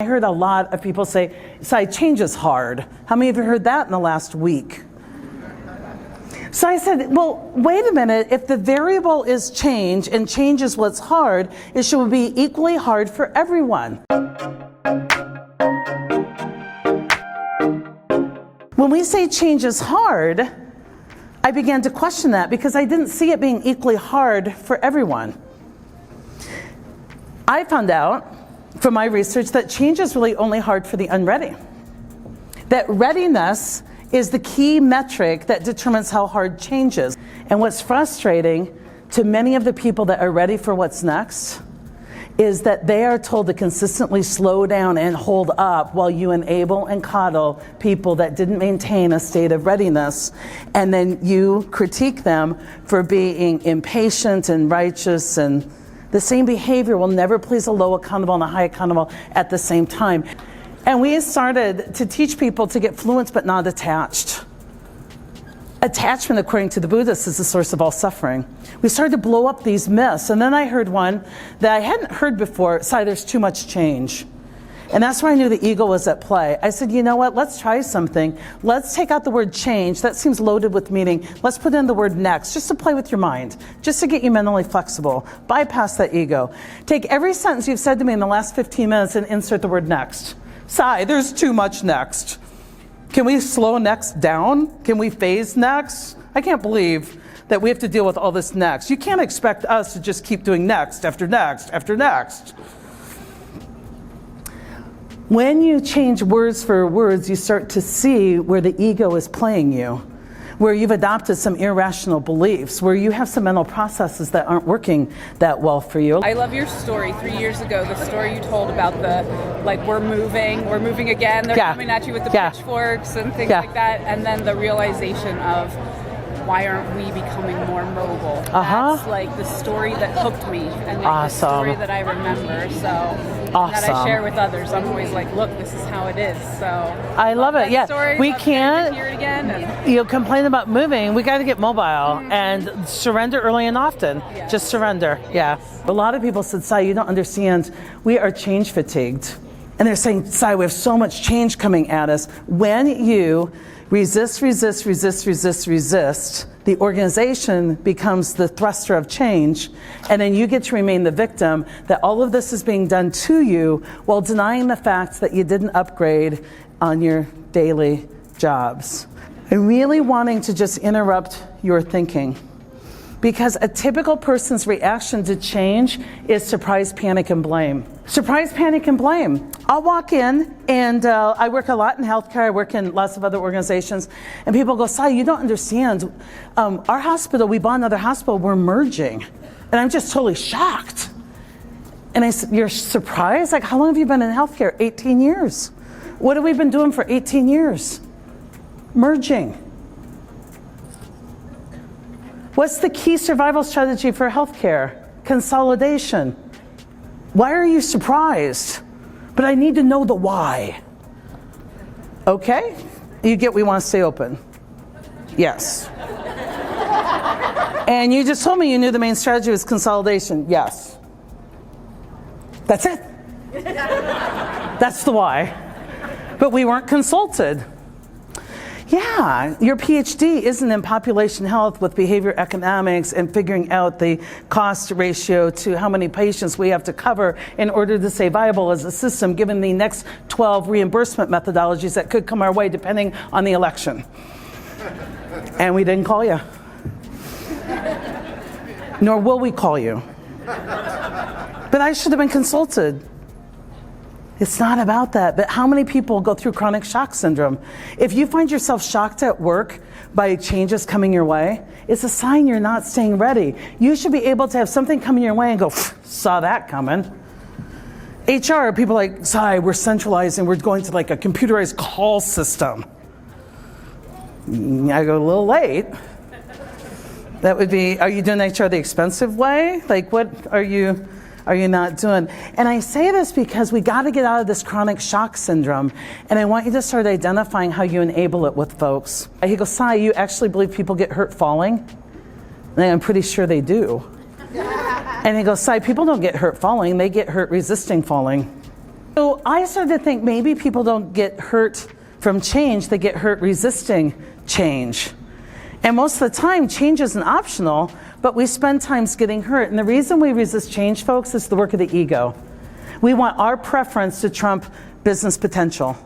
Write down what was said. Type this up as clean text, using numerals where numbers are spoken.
I heard a lot of people say, change is hard. How many of you heard that in the last week? So I said, well, wait a minute. If the variable is change and change is what's hard, it should be equally hard for everyone. When we say change is hard, I began to question that because I didn't see it being equally hard for everyone. I found out from my research that change is really only hard for the unready. That readiness is the key metric that determines how hard change is. And what's frustrating to many of the people that are ready for what's next is that they are told to consistently slow down and hold up while you enable and coddle people that didn't maintain a state of readiness. And then you critique them for being impatient and righteous, and the same behavior will never please a low accountable and a high accountable at the same time. And we started to teach people to get fluent but not attached. Attachment, according to the Buddhists, is the source of all suffering. We started to blow up these myths. And then I heard one that I hadn't heard before, there's too much change. And that's where I knew the ego was at play. I said, you know what, let's try something. Let's take out the word change. That seems loaded with meaning. Let's put in the word next, just to play with your mind, just to get you mentally flexible. Bypass that ego. Take every sentence you've said to me in the last 15 minutes and insert the word next. There's too much next. Can we slow next down? Can we phase next? I can't believe that we have to deal with all this next. You can't expect us to just keep doing next after next after next. When you change words for words, you start to see where the ego is playing you, where you've adopted some irrational beliefs, where you have some mental processes that aren't working that well for you. I love your story 3 years ago, the story you told about we're moving again, they're coming at you with the pitchforks and things like that, and then the realization of why aren't we becoming more mobile? That's like the story that hooked me, and the story that I remember, that I share with others. I'm always like, look, this is how it is. So I love it. Yeah, story, we can't hear it again. You complain about moving. We got to get mobile and surrender early and often. Just surrender. Yeah. A lot of people said, Sai, you don't understand. We are change fatigued, and they're saying, Sai, we have so much change coming at us. When you resist, the organization becomes the thruster of change, and then you get to remain the victim that all of this is being done to you while denying the fact that you didn't upgrade on your daily jobs. I'm really wanting to just interrupt your thinking, because a typical person's reaction to change is surprise, panic, and blame. Surprise, panic, and blame. I'll walk in, and I work a lot in healthcare. I work in lots of other organizations, and people go, Sai, you don't understand. Our hospital, we bought another hospital, we're merging. And I'm just totally shocked. And I said, you're surprised? Like, how long have you been in healthcare? 18 years. What have we been doing for 18 years? Merging. What's the key survival strategy for healthcare? Consolidation. Why are you surprised? But I need to know the why. Okay? You get we want to stay open. Yes. And you just told me you knew the main strategy was consolidation. Yes. That's it. That's the why. But we weren't consulted. Yeah, your PhD isn't in population health with behavior economics and figuring out the cost ratio to how many patients we have to cover in order to stay viable as a system, given the next 12 reimbursement methodologies that could come our way depending on the election. And we didn't call you. Nor will we call you. But I should have been consulted. It's not about that, but how many people go through chronic shock syndrome? If you find yourself shocked at work by changes coming your way, it's a sign you're not staying ready. You should be able to have something coming your way and go, saw that coming. HR, people are like, Sai, we're centralizing, we're going to like a computerized call system. I go, a little late. That would be, are you doing HR the expensive way? Like, what are you not doing? And I say this because we got to get out of this chronic shock syndrome. And I want you to start identifying how you enable it with folks. He goes, Sai, you actually believe people get hurt falling? And I'm pretty sure they do. And he goes, Sai, people don't get hurt falling, they get hurt resisting falling. So I started to think maybe people don't get hurt from change, they get hurt resisting change. And most of the time, change isn't optional, but we spend times getting hurt. And the reason we resist change, folks, is the work of the ego. We want our preference to trump business potential.